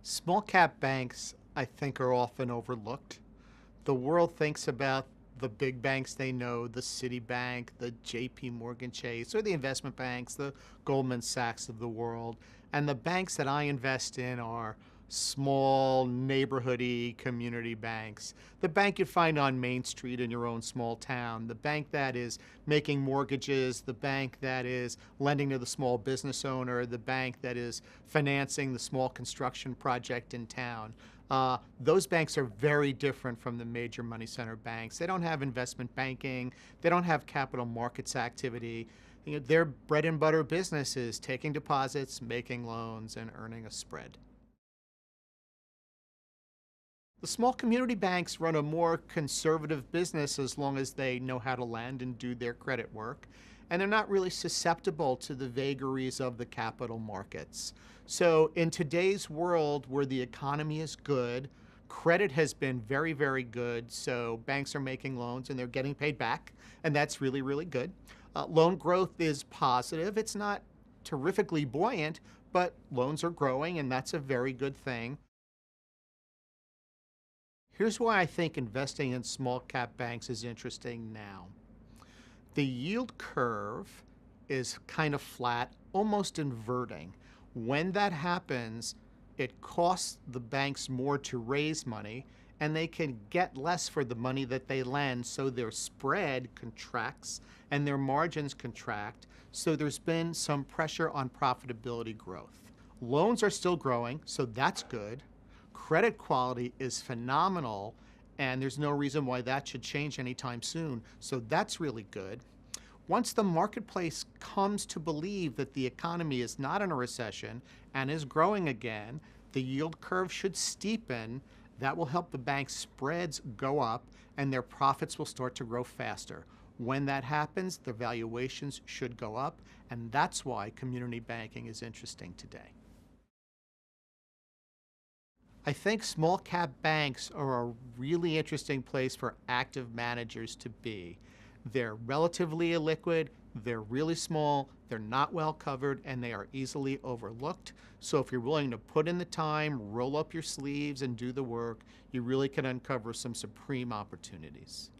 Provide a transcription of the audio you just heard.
Small cap banks, I think, are often overlooked. The world thinks about the big banks they know, the Citibank, the JP Morgan Chase, or the investment banks, the Goldman Sachs of the world. And the banks that I invest in are small, neighborhoody community banks. The bank you'd find on Main Street in your own small town, the bank that is making mortgages, the bank that is lending to the small business owner, the bank that is financing the small construction project in town. Those banks are very different from the major money center banks. They don't have investment banking. They don't have capital markets activity. Their bread and butter business is taking deposits, making loans, and earning a spread. The small community banks run a more conservative business as long as they know how to lend and do their credit work. And they're not really susceptible to the vagaries of the capital markets. So, in today's world where the economy is good, credit has been very, very good. So, banks are making loans and they're getting paid back. And that's really, really good. Loan growth is positive. It's not terrifically buoyant, but loans are growing, and that's a very good thing. Here's why I think investing in small cap banks is interesting now. The yield curve is kind of flat, almost inverting. When that happens, it costs the banks more to raise money, and they can get less for the money that they lend, so their spread contracts and their margins contract. So there's been some pressure on profitability growth. Loans are still growing, so that's good. Credit quality is phenomenal, and there's no reason why that should change anytime soon. So that's really good. Once the marketplace comes to believe that the economy is not in a recession and is growing again, the yield curve should steepen. That will help the bank's spreads go up and their profits will start to grow faster. When that happens, the valuations should go up, and that's why community banking is interesting today. I think small cap banks are a really interesting place for active managers to be. They're relatively illiquid, they're really small, they're not well covered, and they are easily overlooked. So if you're willing to put in the time, roll up your sleeves, and do the work, you really can uncover some supreme opportunities.